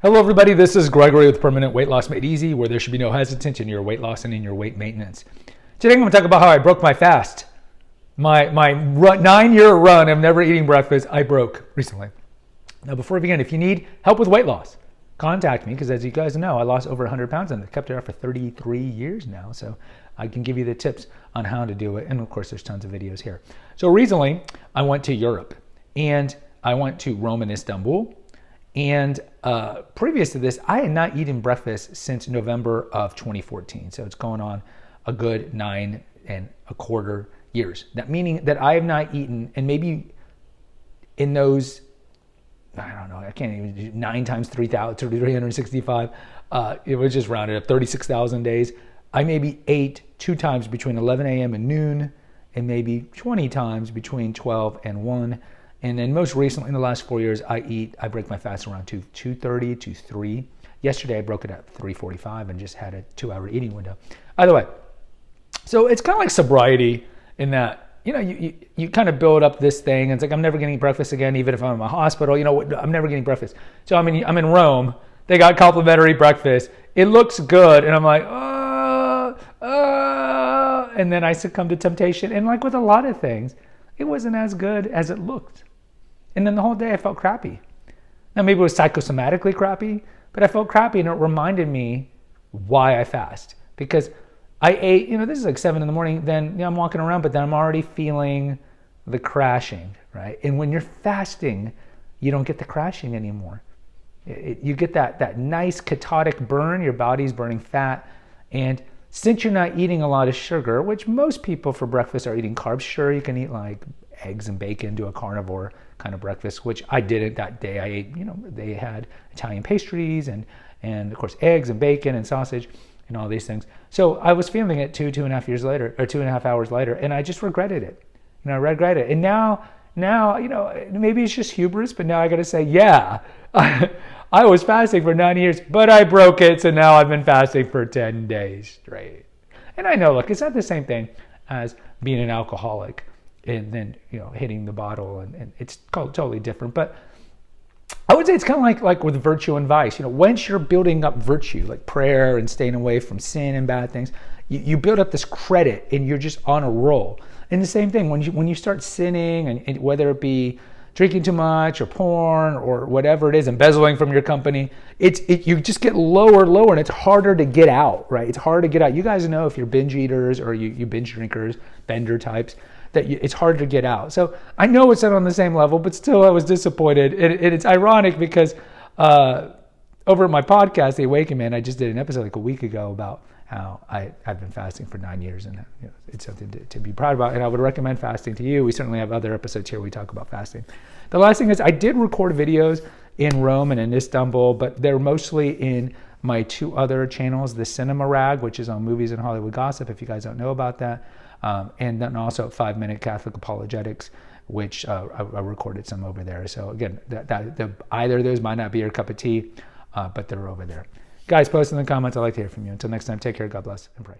Hello everybody, this is Gregory with Permanent Weight Loss Made Easy, where there should be no hesitation in your weight loss and in your weight maintenance. Today I'm going to talk about how I broke my fast. My 9-year run of never eating breakfast, I broke recently. Now before we begin, if you need help with weight loss, contact me, because as you guys know, I lost over 100 pounds and I've kept it up for 33 years now, so I can give you the tips on how to do it, and of course there's tons of videos here. So recently, I went to Europe, and I went to Rome and Istanbul. And previous to this, I had not eaten breakfast since November of 2014. So it's going on a good 9.25 years. That meaning that I have not eaten, and maybe in those, I don't know, I can't even do 9 times 365. It was just rounded up 36,000 days. I maybe ate 2 times between 11 a.m. and noon, and maybe 20 times between 12 and 1. And then most recently, in the last 4 years, I break my fast around 2:30 to 3. Yesterday, I broke it at 3:45 and just had a 2-hour eating window. Either way, so it's kind of like sobriety in that, you kind of build up this thing. And it's like, I'm never getting breakfast again, even if I'm in a hospital. I'm never getting breakfast. So I'm in Rome. They got complimentary breakfast. It looks good. And I'm like, and then I succumb to temptation. And like with a lot of things, it wasn't as good as it looked. And then the whole day I felt crappy. Now maybe it was psychosomatically crappy, but I felt crappy, and it reminded me why I fast. Because I ate, this is like 7 in the morning, then I'm walking around, but then I'm already feeling the crashing, right? And when you're fasting, you don't get the crashing anymore. You get that nice ketotic burn, your body's burning fat, and since you're not eating a lot of sugar, which most people for breakfast are eating carbs, sure, you can eat like eggs and bacon, do a carnivore kind of breakfast, which I didn't that day. I ate, they had Italian pastries and of course eggs and bacon and sausage and all these things. So I was feeling it 2.5 years later, or 2.5 hours later, and I just regretted it. I regret it. And now, maybe it's just hubris, but now I got to say, yeah, I was fasting for 9 years, but I broke it, so now I've been fasting for 10 days straight. And I know, look, it's not the same thing as being an alcoholic and then, hitting the bottle, and it's totally different. But I would say it's kind of like with virtue and vice. Once you're building up virtue, like prayer and staying away from sin and bad things, you build up this credit, and you're just on a roll. And the same thing, when you start sinning, and whether it be drinking too much or porn or whatever it is, embezzling from your company, you just get lower and lower, and it's harder to get out, right? It's hard to get out. You guys know, if you're binge eaters or you binge drinkers, bender types, that it's hard to get out. So I know it's not on the same level, but still I was disappointed. And it's ironic because over at my podcast, The Awakened Man, I just did an episode like a week ago about how I've been fasting for 9 years, and it's something to be proud about, and I would recommend fasting to you. We certainly have other episodes here we talk about fasting. The last thing is, I did record videos in Rome and in Istanbul, but they're mostly in my 2 other channels, the Cinema Rag, which is on movies and Hollywood gossip, if you guys don't know about that, and then also 5-Minute Catholic Apologetics, which I recorded some over there. So again, either of those might not be your cup of tea, but they're over there. Guys, post in the comments. I'd like to hear from you. Until next time, take care, God bless, and pray.